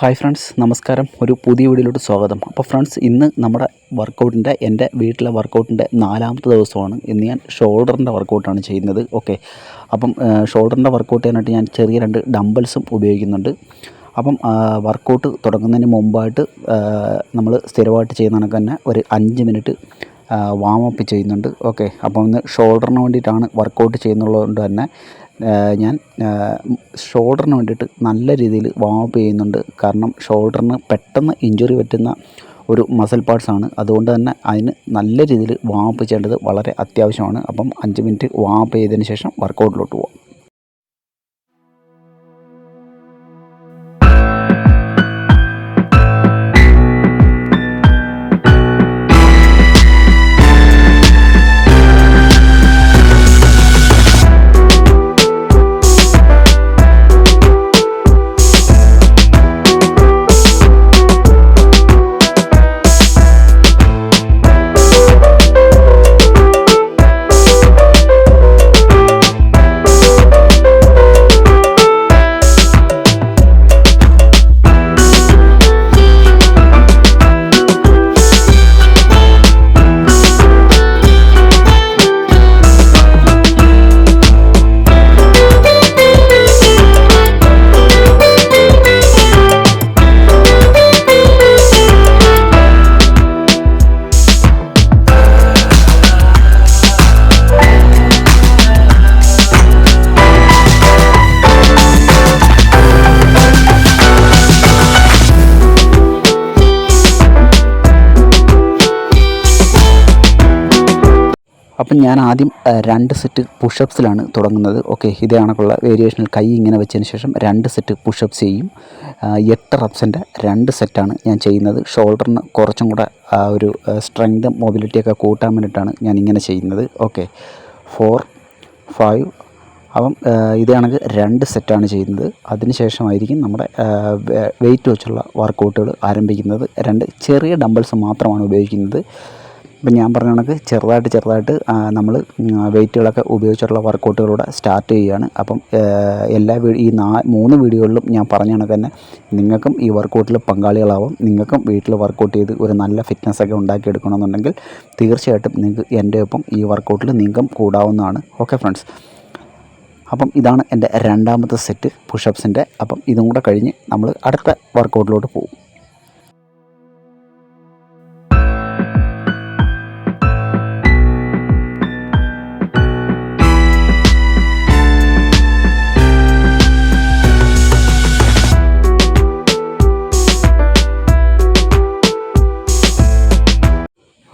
Hi friends, നമസ്കാരം. ഒരു പുതിയ വീഡിയോയിലോട്ട് സ്വാഗതം. അപ്പോൾ ഫ്രണ്ട്സ്, ഇന്ന് നമ്മുടെ എൻ്റെ വീട്ടിലെ വർക്കൗട്ടിൻ്റെ 4-ാമത്തെ ദിവസമാണ്. ഇന്ന് ഞാൻ ഷോൾഡറിൻ്റെ വർക്കൗട്ടാണ് ചെയ്യുന്നത്. ഓക്കെ, അപ്പം ഷോൾഡറിൻ്റെ വർക്കൗട്ട് ചെയ്യാനായിട്ട് ഞാൻ ചെറിയ 2 ഡംബൽസും ഉപയോഗിക്കുന്നുണ്ട്. അപ്പം വർക്കൗട്ട് തുടങ്ങുന്നതിന് മുമ്പായിട്ട് നമ്മൾ സ്ഥിരമായിട്ട് ചെയ്യുന്ന കണക്ക് തന്നെ ഒരു 5 മിനിറ്റ് വാമപ്പ് ചെയ്യുന്നുണ്ട്. ഓക്കെ, അപ്പോൾ ഇന്ന് ഷോൾഡറിന് വേണ്ടിയിട്ടാണ് വർക്കൗട്ട് ചെയ്യുന്നുള്ളതുകൊണ്ട് തന്നെ ഞാൻ ഷോൾഡറിന് വേണ്ടിയിട്ട് നല്ല രീതിയിൽ വാമപ്പ് ചെയ്യുന്നുണ്ട്. കാരണം ഷോൾഡറിന് പെട്ടെന്ന് ഇഞ്ചുറി പറ്റുന്ന ഒരു മസിൽ പാർട്സാണ്. അതുകൊണ്ട് തന്നെ അതിന് നല്ല രീതിയിൽ വാമപ്പ് ചെയ്യേണ്ടത് വളരെ അത്യാവശ്യമാണ്. അപ്പം 5 മിനിറ്റ് വാമപ്പ് ചെയ്തതിന് ശേഷം വർക്കൗട്ടിലോട്ട് പോകാം. അപ്പം ഞാൻ ആദ്യം 2 സെറ്റ് പുഷപ്സിലാണ് തുടങ്ങുന്നത്. ഓക്കെ, ഇതേ കണക്കുള്ള വേരിയേഷനിൽ കൈ ഇങ്ങനെ വെച്ചതിന് ശേഷം 2 സെറ്റ് പുഷപ്സ് ചെയ്യും. 8 റെപ്സിൻ്റെ 2 സെറ്റാണ് ഞാൻ ചെയ്യുന്നത്. ഷോൾഡറിന് കുറച്ചും കൂടെ ഒരു സ്ട്രെങ്തും മൊബിലിറ്റിയൊക്കെ കൂട്ടാൻ വേണ്ടിയിട്ടാണ് ഞാൻ ഇങ്ങനെ ചെയ്യുന്നത്. ഓക്കെ, 4, 5. അപ്പം ഇതേ കണക്ക് 2 സെറ്റാണ് ചെയ്യുന്നത്. അതിനുശേഷമായിരിക്കും നമ്മുടെ വെയിറ്റ് വെച്ചുള്ള വർക്കൗട്ടുകൾ ആരംഭിക്കുന്നത്. 2 ചെറിയ ഡംബിൾസ് മാത്രമാണ് ഉപയോഗിക്കുന്നത്. ഇപ്പം ഞാൻ പറഞ്ഞ കണക്ക് ചെറുതായിട്ട് നമ്മൾ വെയിറ്റുകളൊക്കെ ഉപയോഗിച്ചിട്ടുള്ള വർക്കൗട്ടുകളൂടെ സ്റ്റാർട്ട് ചെയ്യുകയാണ്. അപ്പം ഈ 3 വീഡിയോകളിലും ഞാൻ പറഞ്ഞ കണക്ക് തന്നെ നിങ്ങൾക്കും ഈ വർക്കൗട്ടിൽ പങ്കാളികളാവും. നിങ്ങൾക്കും വീട്ടിൽ വർക്കൗട്ട് ചെയ്ത് ഒരു നല്ല ഫിറ്റ്നസ്സൊക്കെ ഉണ്ടാക്കിയെടുക്കണമെന്നുണ്ടെങ്കിൽ തീർച്ചയായിട്ടും നിങ്ങൾക്ക് എൻ്റെ ഒപ്പം ഈ വർക്കൗട്ടിൽ നിങ്ങൾക്കും കൂടാവുന്നതാണ്. ഓക്കെ ഫ്രണ്ട്സ്, അപ്പം ഇതാണ് എൻ്റെ 2ാമത്തെ സെറ്റ് പുഷപ്സിൻ്റെ. അപ്പം ഇതും കൂടെ കഴിഞ്ഞ് നമ്മൾ അടുത്ത വർക്കൗട്ടിലോട്ട് പോകും.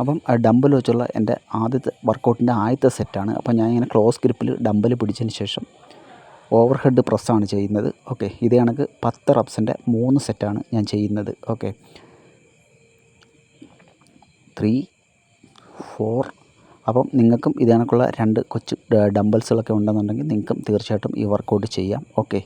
അപ്പം ഡമ്പൽ വെച്ചുള്ള എൻ്റെ വർക്കൗട്ടിൻ്റെ ആദ്യത്തെ സെറ്റാണ്. അപ്പം ഞാനിങ്ങനെ ക്ലോസ് ഗ്രിപ്പിൽ ഡമ്പൽ പിടിച്ചതിന് ശേഷം ഓവർ ഹെഡ് പ്രസ്സാണ് ചെയ്യുന്നത്. ഓക്കെ, ഇതേ കണക്ക് 10 റെപ്സിൻ്റെ 3 സെറ്റാണ് ഞാൻ ചെയ്യുന്നത്. ഓക്കെ, 3, 4. അപ്പം നിങ്ങൾക്കും ഇതേ കണക്കുള്ള 2 കൊച്ചു ഡംബൽസുകളൊക്കെ ഉണ്ടെന്നുണ്ടെങ്കിൽ നിങ്ങൾക്കും തീർച്ചയായിട്ടും ഈ വർക്കൗട്ട് ചെയ്യാം. ഓക്കെ,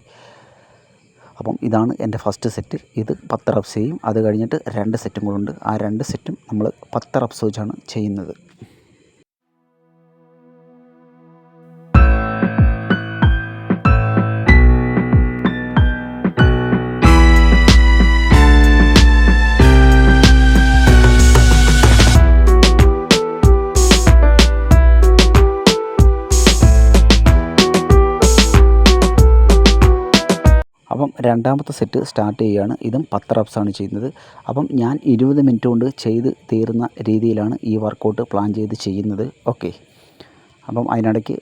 അപ്പം ഇതാണ് എൻ്റെ ഫസ്റ്റ് സെറ്റ്. ഇത് 10 റെപ്സ് ചെയ്യും. അത് കഴിഞ്ഞിട്ട് 2 സെറ്റും കൂടെ ഉണ്ട്. ആ 2 സെറ്റും നമ്മൾ 10 റെപ്സ് വെച്ചാണ് ചെയ്യുന്നത്. അപ്പം 2ാമത്തെ സെറ്റ് സ്റ്റാർട്ട് ചെയ്യുകയാണ്. ഇതും 10 റെപ്സാണ് ചെയ്യുന്നത്. അപ്പം ഞാൻ 20 മിനിറ്റ് കൊണ്ട് ചെയ്ത് തീരുന്ന രീതിയിലാണ് ഈ വർക്കൗട്ട് പ്ലാൻ ചെയ്ത് ചെയ്യുന്നത്. ഓക്കെ, അപ്പം അതിനിടയ്ക്ക്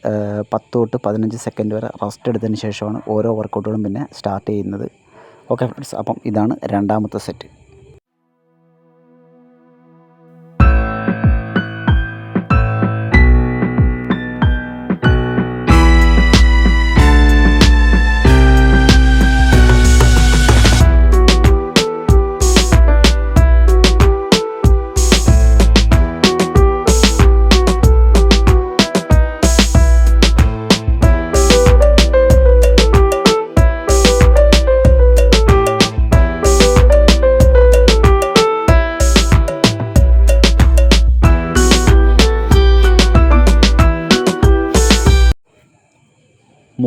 10 തൊട്ട് 15 സെക്കൻഡ് വരെ റെസ്റ്റ് എടുത്തതിന് ശേഷമാണ് ഓരോ വർക്കൗട്ടുകളും പിന്നെ സ്റ്റാർട്ട് ചെയ്യുന്നത്. ഓക്കെ ഫ്രണ്ട്സ്, അപ്പം ഇതാണ് 2ാമത്തെ സെറ്റ്.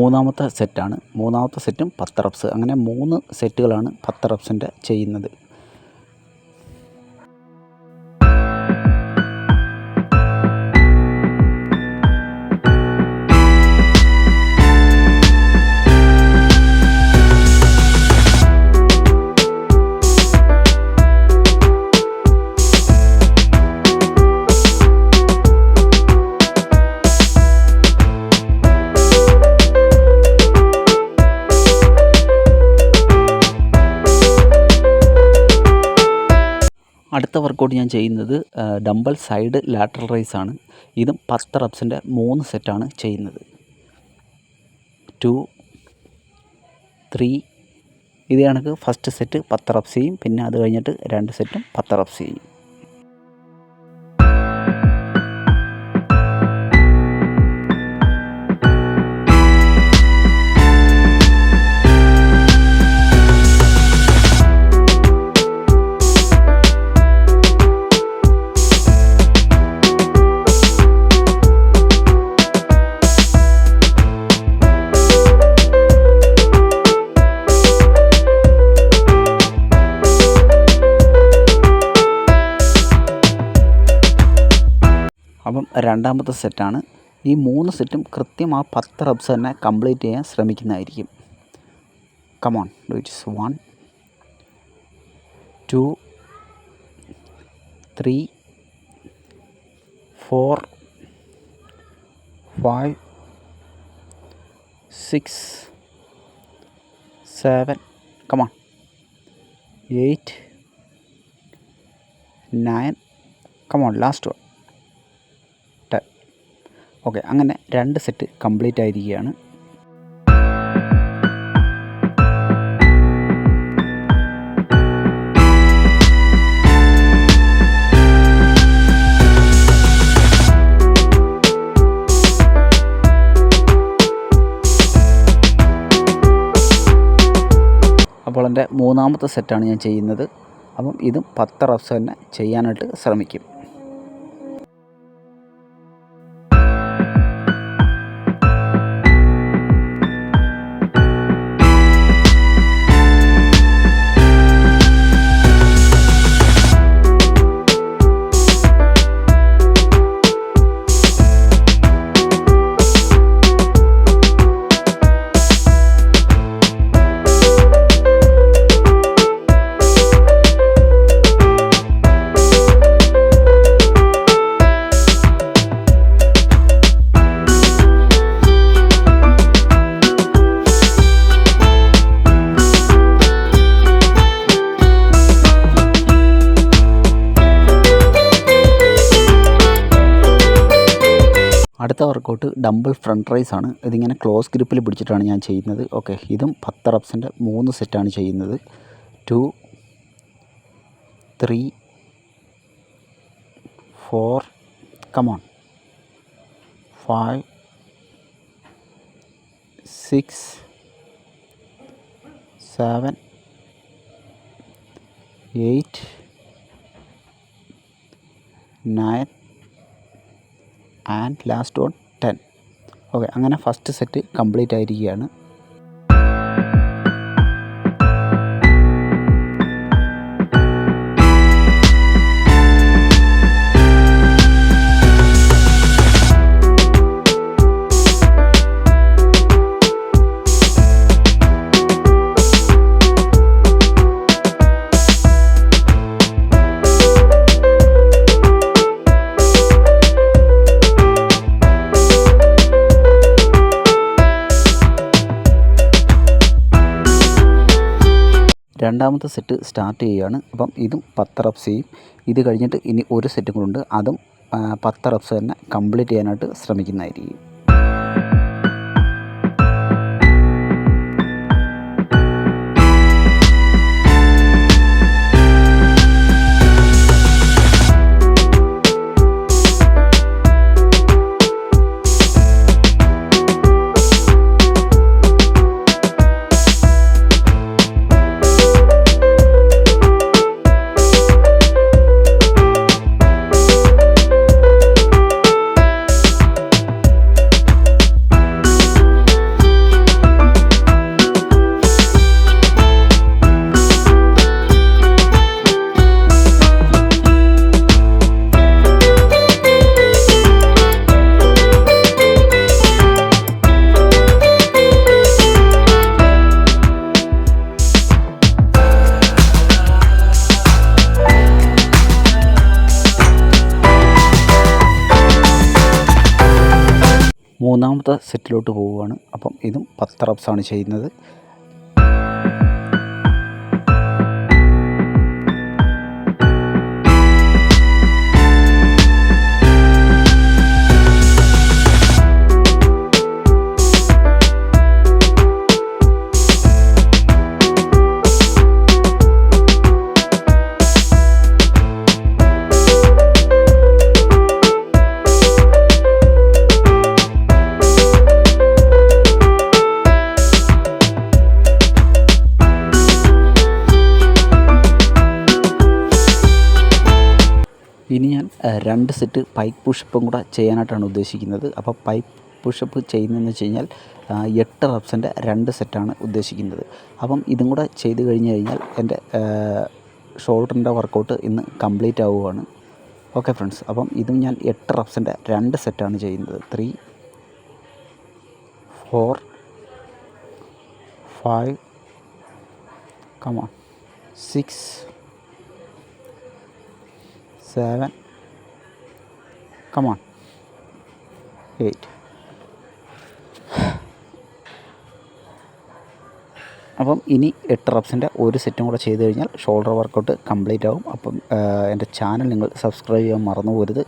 മൂന്നാമത്തെ സെറ്റാണ്. മൂന്നാമത്തെ സെറ്റും 10 റെപ്സ്. അങ്ങനെ 3 സെറ്റുകളാണ് 10 റെപ്സിൻ്റെ ചെയ്യുന്നത്. അടുത്ത വർക്കൗട്ട് ഞാൻ ചെയ്യുന്നത് ഡംബൽ സൈഡ് ലാറ്ററൽ റൈസ് ആണ്. ഇതും 10 റെപ്സിൻ്റെ 3 സെറ്റാണ് ചെയ്യുന്നത്. 2, 3. ഇത് കണക്ക് ഫസ്റ്റ് സെറ്റ് 10 റെപ്സ് ചെയ്യും. പിന്നെ അത് കഴിഞ്ഞിട്ട് 2 സെറ്റും 10 റെപ്സ് ചെയ്യും. അപ്പം രണ്ടാമത്തെ സെറ്റാണ്. ഈ 3 സെറ്റും കൃത്യം ആ 10 റെപ്സ് തന്നെ കംപ്ലീറ്റ് ചെയ്യാൻ ശ്രമിക്കുന്നതായിരിക്കും. Come on, do it. 1, 2, 3, 4, 5, 6, 7, come on, 8, 9, come on, last one, 10. Okay, അങ്ങനെ 2 സെറ്റ് കംപ്ലീറ്റ് ആയിരിക്കുകയാണ്. അപ്പോൾ എൻ്റെ മൂന്നാമത്തെ സെറ്റാണ് ഞാൻ ചെയ്യുന്നത്. അപ്പം ഇതും 10 റെപ്സ് തന്നെ ചെയ്യാനായിട്ട് ശ്രമിക്കും. അടുത്ത വർക്കൗട്ട് ഡംബൽ ഫ്രണ്ട് റൈസ് ആണ്. ഇതിങ്ങനെ ക്ലോസ് ഗ്രിപ്പിൽ പിടിച്ചിട്ടാണ് ഞാൻ ചെയ്യുന്നത്. ഓക്കെ, ഇതും 10 റെപ്സിൻ്റെ 3 സെറ്റാണ് ചെയ്യുന്നത്. 2, 3, 4, come on, 5, 6, 7, 8, 9 and last one 10. Okay, അങ്ങനെ ഫസ്റ്റ് സെറ്റ് കംപ്ലീറ്റ് ആയിരിക്കുകയാണ്. രണ്ടാമത്തെ സെറ്റ് സ്റ്റാർട്ട് ചെയ്യുകയാണ്. അപ്പം ഇതും 10 റെപ്സ് ചെയ്യും. ഇത് കഴിഞ്ഞിട്ട് ഇനി ഒരു സെറ്റും കൂടെ ഉണ്ട്. അതും 10 റെപ്സ് തന്നെ കംപ്ലീറ്റ് ചെയ്യാനായിട്ട് ശ്രമിക്കുന്നതായിരിക്കും. മൂന്നാമത്തെ സെറ്റിലോട്ട് പോവുകയാണ്. അപ്പം ഇതും 10 റെപ്സാണ് ചെയ്യുന്നത്. ഇനി ഞാൻ 2 സെറ്റ് പൈക്ക് പുഷപ്പും കൂടെ ചെയ്യാനായിട്ടാണ് ഉദ്ദേശിക്കുന്നത്. അപ്പോൾ പൈക്ക് പുഷപ്പ് ചെയ്യുന്നതെന്ന് വെച്ച് കഴിഞ്ഞാൽ 8 റെപ്സിൻ്റെ 2 സെറ്റാണ് ഉദ്ദേശിക്കുന്നത്. അപ്പം ഇതും കൂടെ ചെയ്ത് കഴിഞ്ഞ് കഴിഞ്ഞാൽ എൻ്റെ ഷോൾഡറിൻ്റെ വർക്കൗട്ട് ഇന്ന് കംപ്ലീറ്റ് ആവുകയാണ്. ഓക്കെ ഫ്രണ്ട്സ്, അപ്പം ഇതും ഞാൻ 8 റെപ്സിൻ്റെ 2 സെറ്റാണ് ചെയ്യുന്നത്. 3, 4, 5, 6, 7, 8. അപ്പം ഇനി 8 റെപ്സിൻ്റെ ഒരു സെറ്റും കൂടെ ചെയ്ത് കഴിഞ്ഞാൽ ഷോൾഡർ വർക്കൗട്ട് കംപ്ലീറ്റ് ആവും. അപ്പം എൻ്റെ ചാനൽ നിങ്ങൾ സബ്സ്ക്രൈബ് ചെയ്യാൻ മറന്നു പോകരുത്.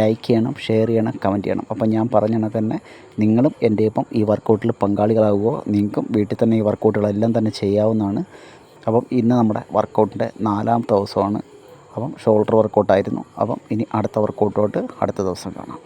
ലൈക്ക് ചെയ്യണം, ഷെയർ ചെയ്യണം, കമൻറ്റ് ചെയ്യണം. അപ്പം ഞാൻ പറഞ്ഞ കണക്ക് തന്നെ നിങ്ങളും എൻ്റെ ഒപ്പം ഈ വർക്കൗട്ടിൽ പങ്കാളികളാകുകയോ നിങ്ങൾക്കും വീട്ടിൽ തന്നെ ഈ വർക്കൗട്ടുകളെല്ലാം തന്നെ ചെയ്യാവുന്നതാണ്. അപ്പം ഇന്ന് നമ്മുടെ വർക്കൗട്ടിൻ്റെ 4ാമത്തെ ദിവസമാണ്. അപ്പം ഷോൾഡർ വർക്കൗട്ടായിരുന്നു. അപ്പം ഇനി അടുത്ത വർക്കൗട്ടോട്ട് അടുത്ത ദിവസം കാണാം.